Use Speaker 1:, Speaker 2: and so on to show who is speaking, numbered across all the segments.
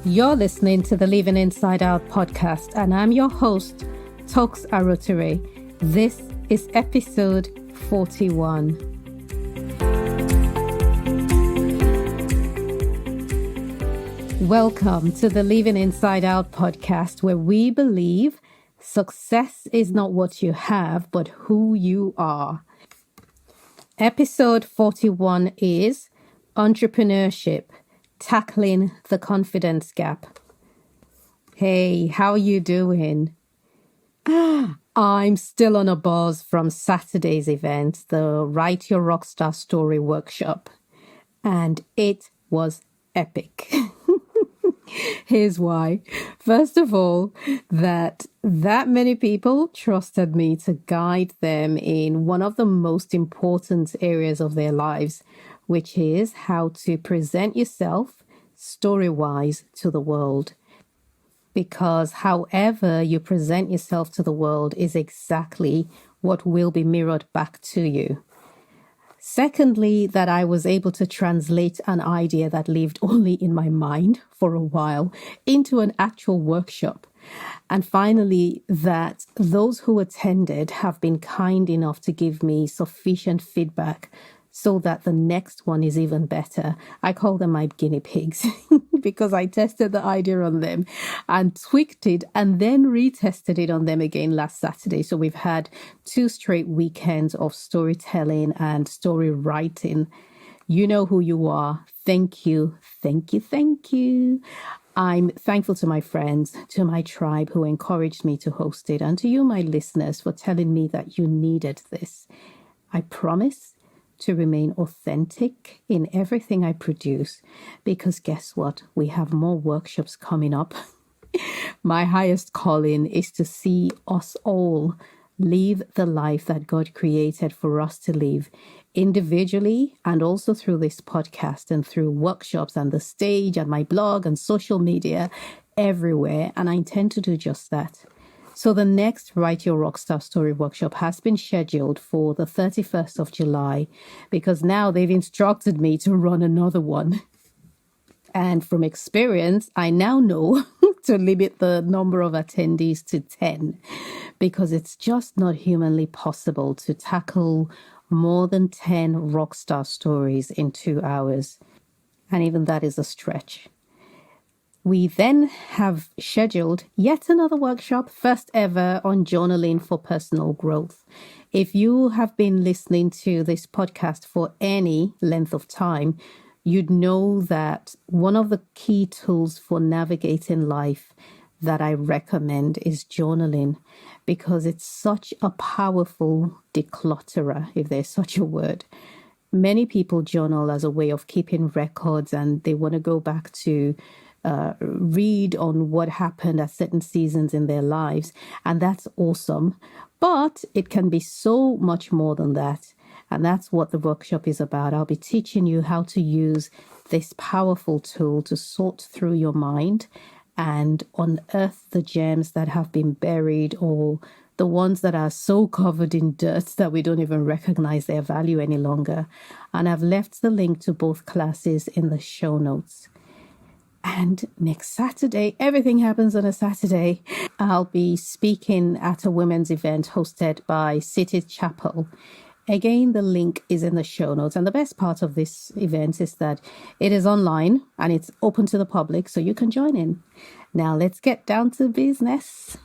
Speaker 1: You're listening to the Living Inside Out podcast, and I'm your host, Toks Aruoture. This is episode 41. Welcome to the Living Inside Out podcast, where we believe success is not what you have, but who you are. Episode 41 is Entrepreneurship, Tackling the Confidence Gap. Hey, how you doing? I'm still on a buzz from Saturday's event, the Write Your Rockstar Story workshop, and it was epic. Here's why. First of all, that many people trusted me to guide them in one of the most important areas of their lives, which is how to present yourself story-wise to the world. Because however you present yourself to the world is exactly what will be mirrored back to you. Secondly, that I was able to translate an idea that lived only in my mind for a while into an actual workshop. And finally, that those who attended have been kind enough to give me sufficient feedback so that the next one is even better. I call them my guinea pigs because I tested the idea on them and tweaked it and then retested it on them again last Saturday. So we've had 2 straight weekends of storytelling and story writing. You know who you are. Thank you. Thank you. Thank you. I'm thankful to my friends, to my tribe who encouraged me to host it, and to you, my listeners, for telling me that you needed this. I promise to remain authentic in everything I produce, because guess what? We have more workshops coming up. My highest calling is to see us all live the life that God created for us to live individually, and also through this podcast and through workshops and the stage and my blog and social media everywhere. And I intend to do just that. So the next Write Your Rockstar Story workshop has been scheduled for the 31st of July because now they've instructed me to run another one. And from experience, I now know to limit the number of attendees to 10 because it's just not humanly possible to tackle more than 10 rockstar stories in 2 hours. And even that is a stretch. We then have scheduled yet another workshop, first ever, on journaling for personal growth. If you have been listening to this podcast for any length of time, you'd know that one of the key tools for navigating life that I recommend is journaling, because it's such a powerful declutterer, if there's such a word. Many people journal as a way of keeping records, and they want to go back to read on what happened at certain seasons in their lives. And that's awesome. But it can be so much more than that. And that's what the workshop is about. I'll be teaching you how to use this powerful tool to sort through your mind and unearth the gems that have been buried, or the ones that are so covered in dirt that we don't even recognize their value any longer. And I've left the link to both classes in the show notes. And next Saturday, everything happens on a Saturday, I'll be speaking at a women's event hosted by City Chapel. Again, the link is in the show notes. And the best part of this event is that it is online and it's open to the public, so you can join in. Now, let's get down to business.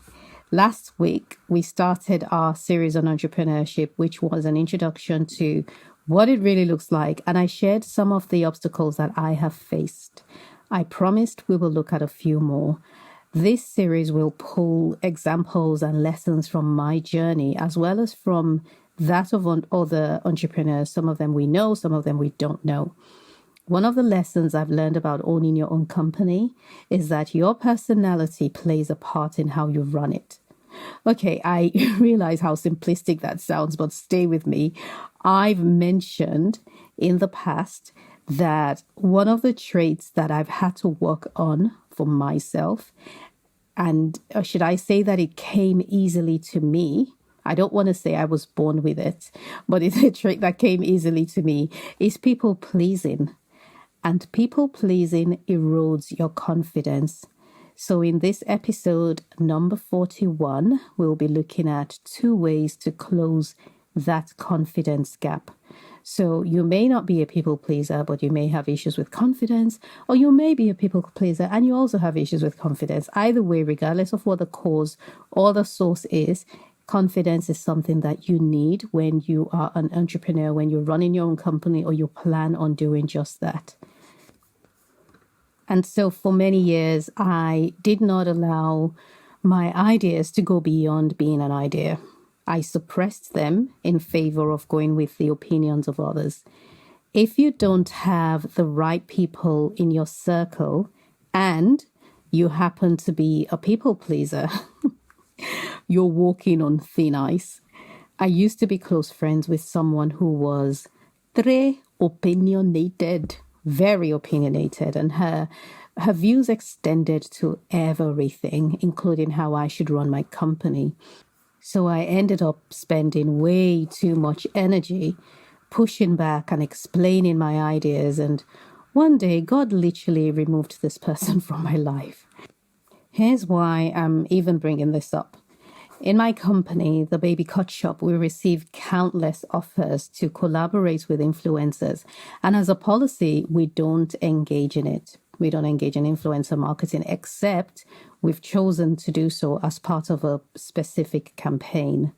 Speaker 1: Last week, we started our series on entrepreneurship, which was an introduction to what it really looks like. And I shared some of the obstacles that I have faced. I promised we will look at a few more. This series will pull examples and lessons from my journey, as well as from that of other entrepreneurs. Some of them we know, some of them we don't know. One of the lessons I've learned about owning your own company is that your personality plays a part in how you run it. Okay, I realize how simplistic that sounds, but stay with me. I've mentioned in the past that one of the traits that I've had to work on for myself, and should I say that it came easily to me? I don't want to say I was born with it, but it's a trait that came easily to me, is people pleasing. and people pleasing erodes your confidence. So, in this episode, number 41, we'll be looking at 2 ways to close that confidence gap. So, you may not be a people pleaser, but you may have issues with confidence, or you may be a people pleaser and you also have issues with confidence. Either way, regardless of what the cause or the source is, confidence is something that you need when you are an entrepreneur, when you're running your own company, or you plan on doing just that. And so for many years, I did not allow my ideas to go beyond being an idea. I suppressed them in favor of going with the opinions of others. If you don't have the right people in your circle and you happen to be a people pleaser, you're walking on thin ice. I used to be close friends with someone who was très opinionated, very opinionated, and her views extended to everything, including how I should run my company. So I ended up spending way too much energy pushing back and explaining my ideas. And one day, God literally removed this person from my life. Here's why I'm even bringing this up. In my company, the Baby Cut Shop, we receive countless offers to collaborate with influencers. And as a policy, we don't engage in it. We don't engage in influencer marketing, except we've chosen to do so as part of a specific campaign.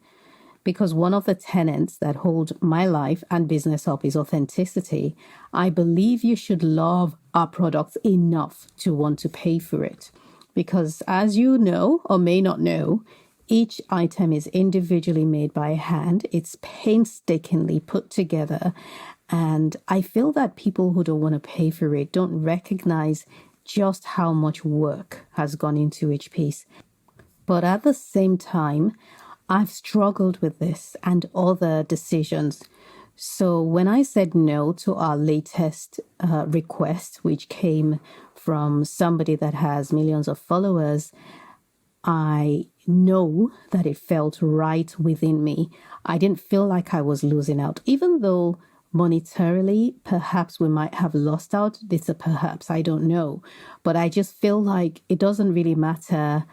Speaker 1: Because one of the tenets that hold my life and business up is authenticity. I believe you should love our products enough to want to pay for it. Because as you know, or may not know, each item is individually made by hand. It's painstakingly put together. And I feel that people who don't want to pay for it don't recognize just how much work has gone into each piece. But at the same time, I've struggled with this and other decisions. So when I said no to our latest request, which came from somebody that has millions of followers, I know that it felt right within me. I didn't feel like I was losing out, even though monetarily, perhaps we might have lost out. It's a perhaps, I don't know. But I just feel like it doesn't really matter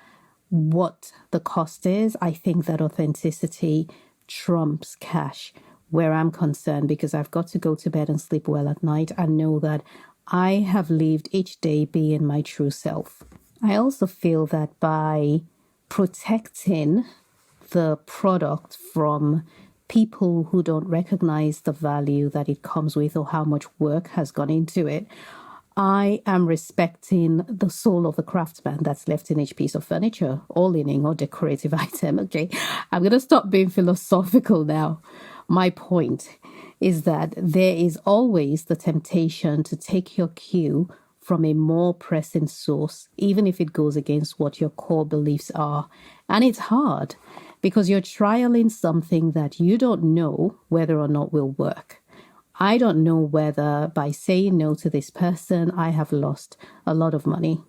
Speaker 1: what the cost is. I think that authenticity trumps cash where I'm concerned, because I've got to go to bed and sleep well at night and know that I have lived each day being my true self. I also feel that by protecting the product from people who don't recognize the value that it comes with or how much work has gone into it, I am respecting the soul of the craftsman that's left in each piece of furniture or linen or decorative item. Okay, I'm going to stop being philosophical now. My point is that there is always the temptation to take your cue from a more pressing source, even if it goes against what your core beliefs are. And it's hard because you're trialing something that you don't know whether or not will work. I don't know whether by saying no to this person, I have lost a lot of money.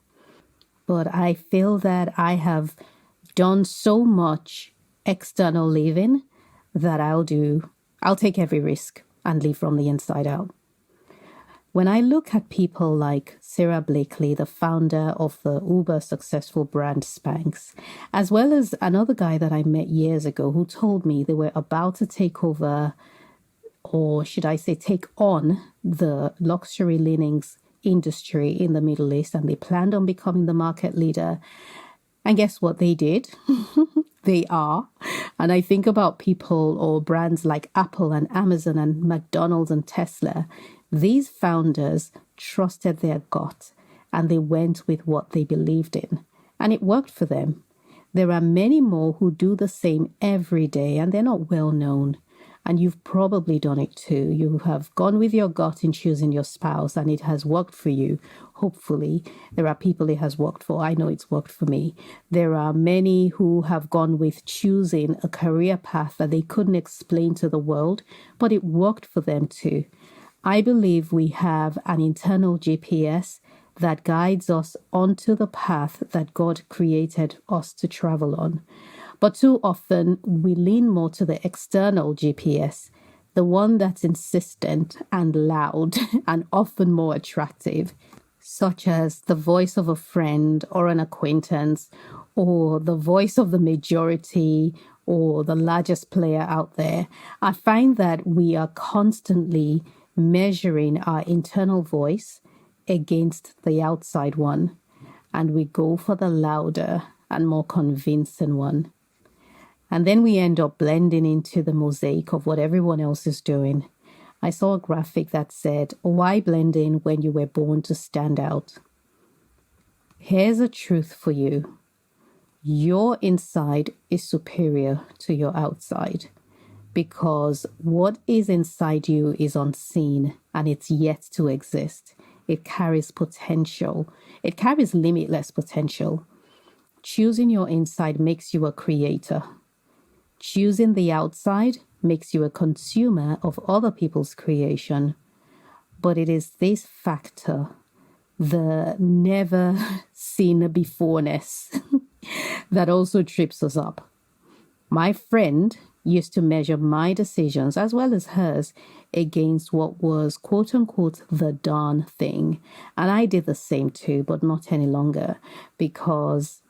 Speaker 1: But I feel that I have done so much external living that I'll take every risk and live from the inside out. When I look at people like Sarah Blakely, the founder of the uber successful brand Spanx, as well as another guy that I met years ago who told me they were about to take over, or should I say take on, the luxury linens industry in the Middle East, and they planned on becoming the market leader. And guess what they did? They are. And I think about people or brands like Apple and Amazon and McDonald's and Tesla. These founders trusted their gut and they went with what they believed in. And it worked for them. There are many more who do the same every day and they're not well known. And you've probably done it too. You have gone with your gut in choosing your spouse and it has worked for you. Hopefully, there are people it has worked for. I know it's worked for me. There are many who have gone with choosing a career path that they couldn't explain to the world, but it worked for them too. I believe we have an internal GPS that guides us onto the path that God created us to travel on. But too often, we lean more to the external GPS the one that's insistent and loud and often more attractive, such as the voice of a friend or an acquaintance, or the voice of the majority or the largest player out there. I find that we are constantly measuring our internal voice against the outside one, and we go for the louder and more convincing one. And then we end up blending into the mosaic of what everyone else is doing. I saw a graphic that said, "Why blend in when you were born to stand out?" Here's a truth for you. Your inside is superior to your outside, because what is inside you is unseen and it's yet to exist. It carries potential. It carries limitless potential. Choosing your inside makes you a creator. Choosing the outside makes you a consumer of other people's creation. But it is this factor, the never seen beforeness, that also trips us up. My friend used to measure my decisions as well as hers against what was quote unquote the done thing. And I did the same too, but not any longer, because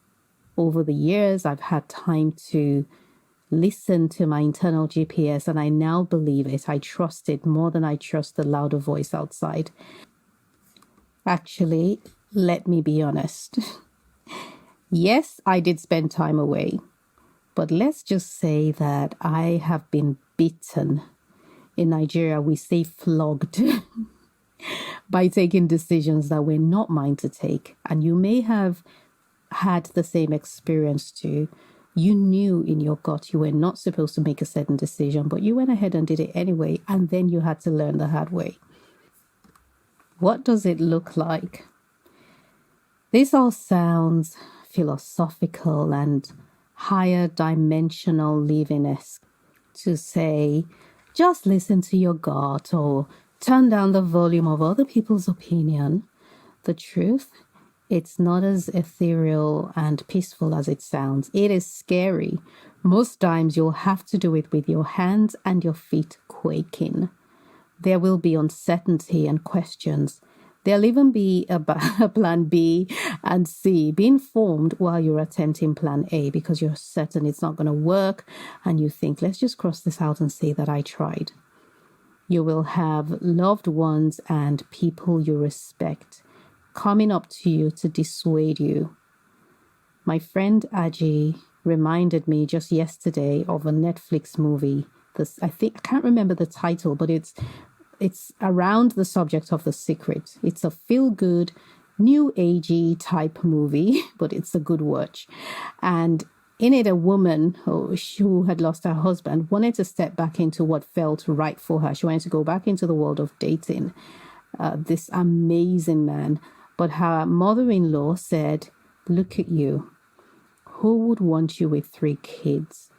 Speaker 1: over the years I've had time to listen to my internal GPS, and I now believe it. I trust it more than I trust the louder voice outside. Actually, let me be honest. Yes, I did spend time away, but let's just say that I have been beaten. In Nigeria, we say flogged by taking decisions that were not mine to take. And you may have had the same experience too. You knew in your gut you were not supposed to make a certain decision, but you went ahead and did it anyway, and then you had to learn the hard way. What does it look like? This all sounds philosophical and higher dimensional living-esque to say, just listen to your gut or turn down the volume of other people's opinion. The truth, it's not as ethereal and peaceful as it sounds. It is scary. Most times you'll have to do it with your hands and your feet quaking. There will be uncertainty and questions. There'll even be a plan B and C being formed while you're attempting plan A, because you're certain it's not going to work and you think, let's just cross this out and say that I tried. You will have loved ones and people you respect coming up to you to dissuade you. My friend Aji reminded me just yesterday of a Netflix movie. I can't remember the title, but it's around the subject of The Secret. It's a feel-good, new agey type movie, but it's a good watch. And in it, a woman who had lost her husband wanted to step back into what felt right for her. She wanted to go back into the world of dating this amazing man. But her mother-in-law said, "Look at you. Who would want you with 3 kids?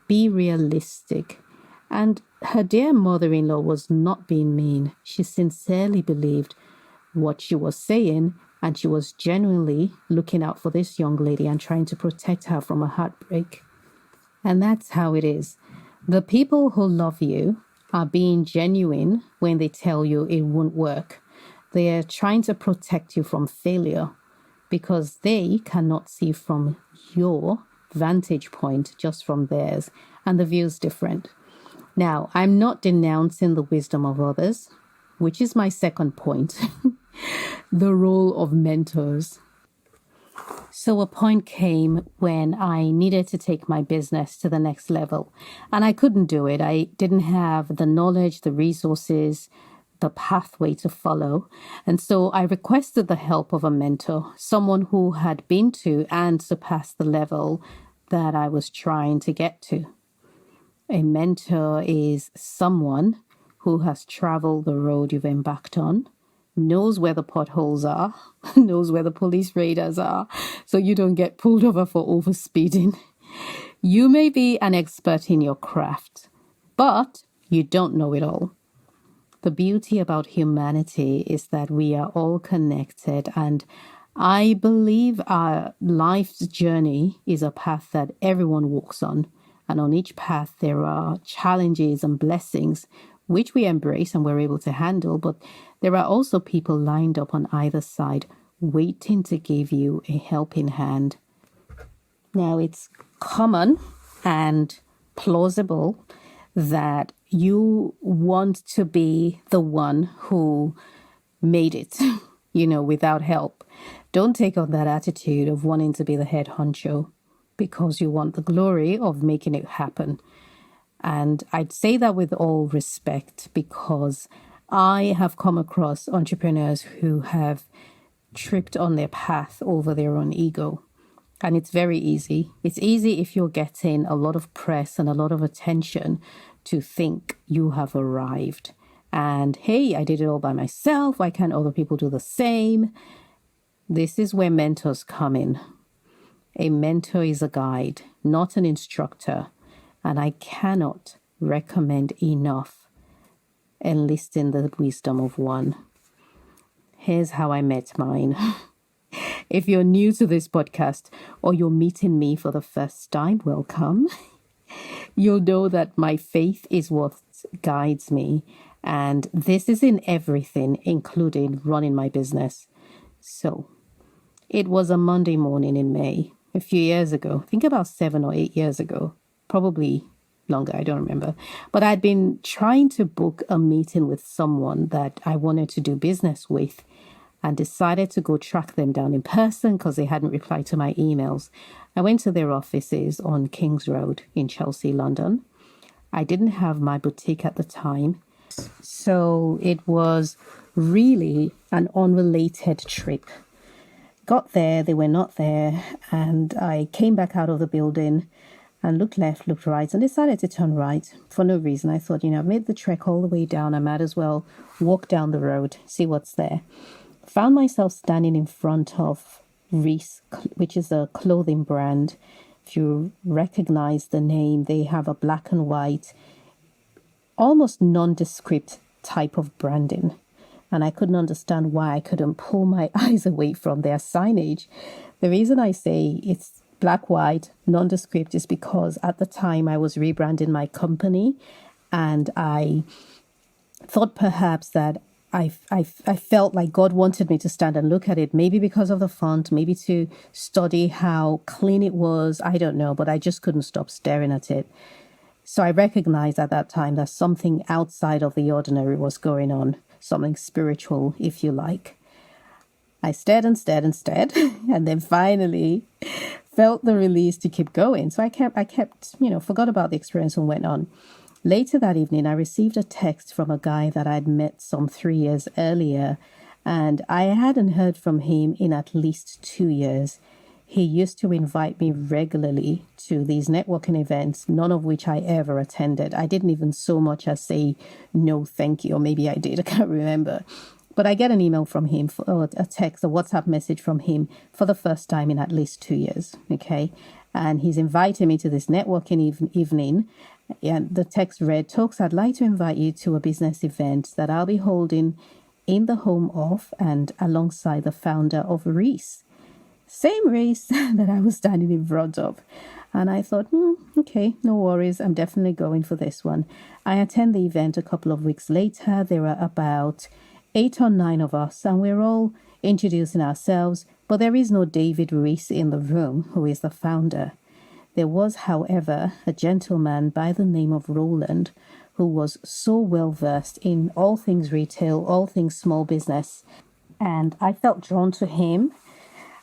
Speaker 1: Be realistic." And her dear mother-in-law was not being mean. She sincerely believed what she was saying, and she was genuinely looking out for this young lady and trying to protect her from a heartbreak. And that's how it is. The people who love you are being genuine when they tell you it won't work. They are trying to protect you from failure because they cannot see from your vantage point, just from theirs, and the view is different. Now, I'm not denouncing the wisdom of others, which is my second point, the role of mentors. So a point came when I needed to take my business to the next level, and I couldn't do it. I didn't have the knowledge, the resources, the pathway to follow. And so I requested the help of a mentor, someone who had been to and surpassed the level that I was trying to get to. A mentor is someone who has traveled the road you've embarked on, knows where the potholes are, knows where the police radars are, so you don't get pulled over for overspeeding. You may be an expert in your craft, but you don't know it all. The beauty about humanity is that we are all connected, and I believe our life's journey is a path that everyone walks on. And on each path, there are challenges and blessings which we embrace and we're able to handle. But there are also people lined up on either side waiting to give you a helping hand. Now, it's common and plausible that you want to be the one who made it, without help. Don't take on that attitude of wanting to be the head honcho because you want the glory of making it happen. And I'd say that with all respect, because I have come across entrepreneurs who have tripped on their path over their own ego. And it's very easy. It's easy if you're getting a lot of press and a lot of attention to think you have arrived. And hey, I did it all by myself. Why can't other people do the same? This is where mentors come in. A mentor is a guide, not an instructor. And I cannot recommend enough enlisting the wisdom of one. Here's how I met mine. If you're new to this podcast or you're meeting me for the first time, welcome. You'll know that my faith is what guides me. And this is in everything, including running my business. So it was a Monday morning in May, a few years ago. I think about 7 or 8 years ago. Probably longer, I don't remember. But I'd been trying to book a meeting with someone that I wanted to do business with and decided to go track them down in person because they hadn't replied to my emails. I went to their offices on King's Road in Chelsea, London. I didn't have my boutique at the time, so it was really an unrelated trip. Got there, they were not there, and I came back out of the building and looked left, looked right, and decided to turn right for no reason. I thought, I've made the trek all the way down. I might as well walk down the road, see what's there. Found myself standing in front of Reese, which is a clothing brand. If you recognize the name, they have a black and white, almost nondescript type of branding. And I couldn't understand why I couldn't pull my eyes away from their signage. The reason I say it's black, white, nondescript is because at the time I was rebranding my company and I thought perhaps that I felt like God wanted me to stand and look at it, maybe because of the font, maybe to study how clean it was. I don't know, but I just couldn't stop staring at it. So I recognized at that time that something outside of the ordinary was going on, something spiritual, if you like. I stared and stared and stared, and then finally felt the release to keep going. So I kept, forgot about the experience and went on. Later that evening, I received a text from a guy that I'd met some 3 years earlier, and I hadn't heard from him in at least 2 years. He used to invite me regularly to these networking events, none of which I ever attended. I didn't even so much as say no thank you, or maybe I did, I can't remember. But I get an email from him, or a text, a WhatsApp message from him for the first time in at least 2 years, okay? And he's inviting me to this networking evening. And the text read, Toks, I'd like to invite you to a business event that I'll be holding in the home of and alongside the founder of Reese. Same Reese that I was standing in front of. And I thought, okay, no worries. I'm definitely going for this one. I attend the event a couple of weeks later. There are about 8 or 9 of us, and we're all introducing ourselves. But there is no David Reese in the room, who is the founder. There was, however, a gentleman by the name of Roland, who was so well versed in all things retail, all things small business. And I felt drawn to him.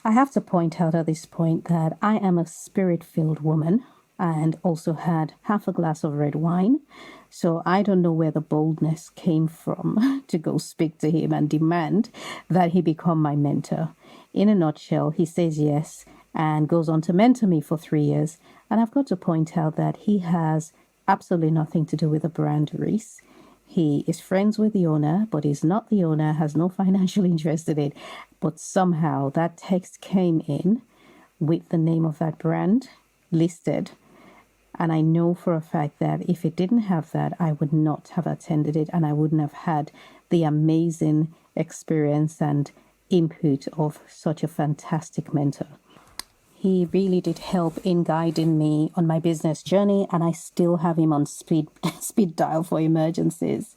Speaker 1: I have to point out at this point that I am a spirit-filled woman and also had half a glass of red wine. So I don't know where the boldness came from to go speak to him and demand that he become my mentor. In a nutshell, he says yes and goes on to mentor me for 3 years. And I've got to point out that he has absolutely nothing to do with the brand Reese. He is friends with the owner, but is not the owner, has no financial interest in it. But somehow that text came in with the name of that brand listed. And I know for a fact that if it didn't have that, I would not have attended it and I wouldn't have had the amazing experience and input of such a fantastic mentor. He really did help in guiding me on my business journey, and I still have him on speed dial for emergencies.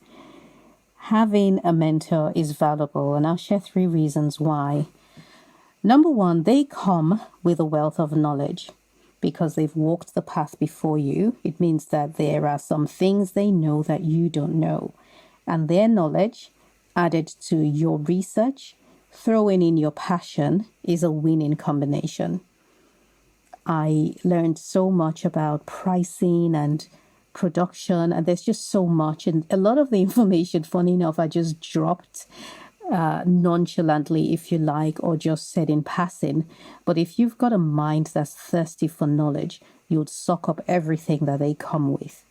Speaker 1: Having a mentor is valuable, and I'll share 3 reasons why. Number 1, they come with a wealth of knowledge because they've walked the path before you. It means that there are some things they know that you don't know, and their knowledge added to your research, throwing in your passion, is a winning combination. I learned so much about pricing and production, and there's just so much. And a lot of the information, funny enough, I just dropped nonchalantly, if you like, or just said in passing. But if you've got a mind that's thirsty for knowledge, you'd suck up everything that they come with.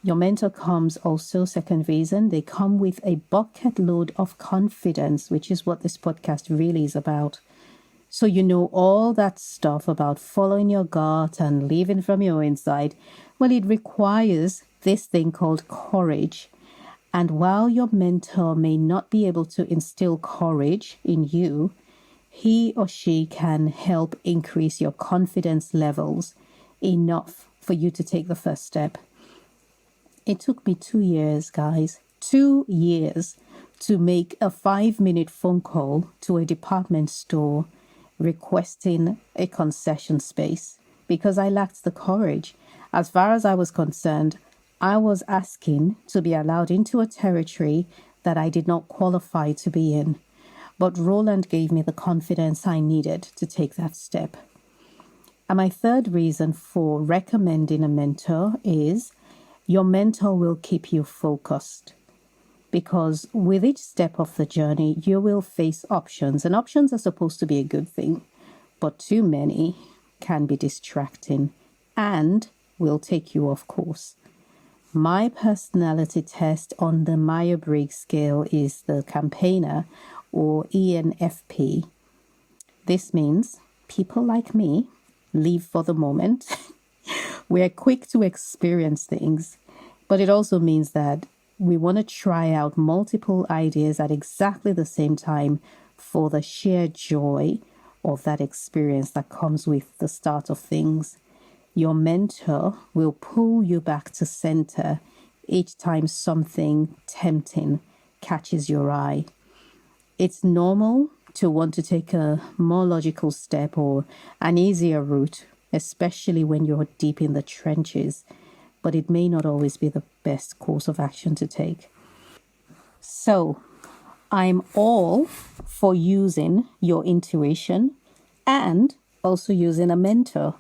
Speaker 1: Your mentor comes also, second reason, they come with a bucket load of confidence, which is what this podcast really is about. So you know all that stuff about following your gut and living from your inside. Well, it requires this thing called courage. And while your mentor may not be able to instill courage in you, he or she can help increase your confidence levels enough for you to take the first step. It took me 2 years, guys, 2 years to make a 5-minute phone call to a department store requesting a concession space because I lacked the courage. As far as I was concerned, I was asking to be allowed into a territory that I did not qualify to be in. But Roland gave me the confidence I needed to take that step. And my third reason for recommending a mentor is your mentor will keep you focused. Because with each step of the journey, you will face options. And options are supposed to be a good thing. But too many can be distracting and will take you off course. My personality test on the Myers-Briggs scale is the campaigner, or ENFP. This means people like me live for the moment. We're quick to experience things. But it also means that we want to try out multiple ideas at exactly the same time for the sheer joy of that experience that comes with the start of things. Your mentor will pull you back to center each time something tempting catches your eye. It's normal to want to take a more logical step or an easier route, especially when you're deep in the trenches, but it may not always be the best course of action to take. So, I'm all for using your intuition and also using a mentor.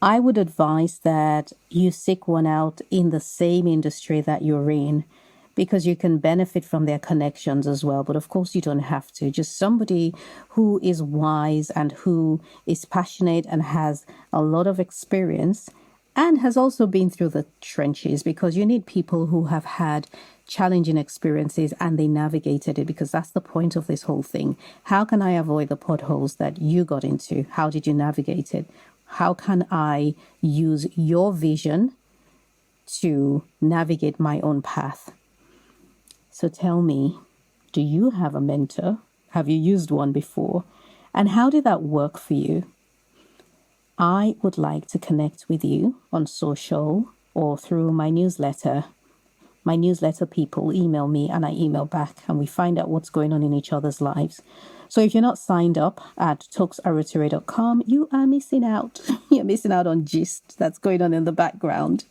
Speaker 1: I would advise that you seek one out in the same industry that you're in because you can benefit from their connections as well. But of course, you don't have to. Just somebody who is wise and who is passionate and has a lot of experience and has also been through the trenches, because you need people who have had challenging experiences and they navigated it, because that's the point of this whole thing. How can I avoid the potholes that you got into? How did you navigate it? How can I use your vision to navigate my own path? So tell me, do you have a mentor? Have you used one before? And how did that work for you? I would like to connect with you on social or through my newsletter. My newsletter people email me and I email back, and we find out what's going on in each other's lives. So if you're not signed up at toksaruoture.com, you are missing out. You're missing out on gist that's going on in the background.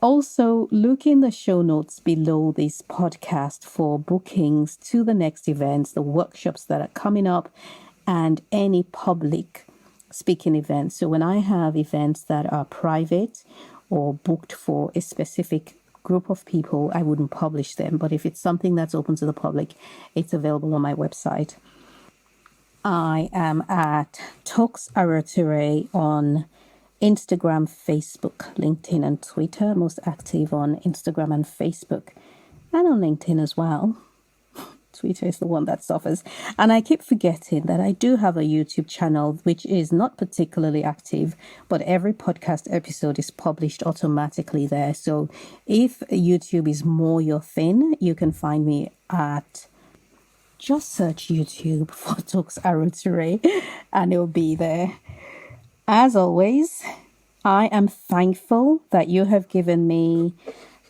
Speaker 1: Also, look in the show notes below this podcast for bookings to the next events, the workshops that are coming up, and any public speaking events. So when I have events that are private or booked for a specific group of people, I wouldn't publish them. But if it's something that's open to the public, it's available on my website. I am at Toks Aruoture on Instagram, Facebook, LinkedIn, and Twitter. Most active on Instagram and Facebook, and on LinkedIn as well. Twitter is the one that suffers. And I keep forgetting that I do have a YouTube channel, which is not particularly active, but every podcast episode is published automatically there. So if YouTube is more your thing, you can find me at just search YouTube for Toks Aruoture and it'll be there. As always, I am thankful that you have given me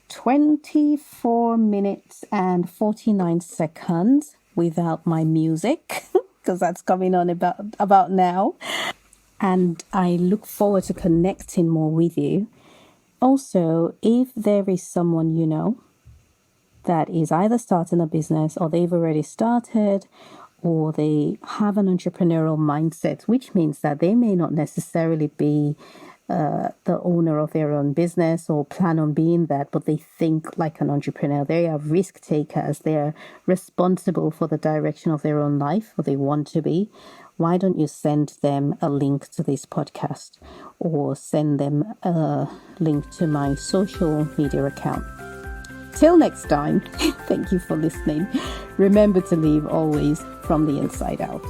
Speaker 1: 24 minutes and 49 seconds without my music, because that's coming on about now. And I look forward to connecting more with you. Also, if there is someone you know that is either starting a business or they've already started or they have an entrepreneurial mindset, which means that they may not necessarily be the owner of their own business or plan on being that, but they think like an entrepreneur. They are risk takers. They are responsible for the direction of their own life, or they want to be. Why don't you send them a link to this podcast or send them a link to my social media account? Till next time, thank you for listening. Remember to live always from the inside out.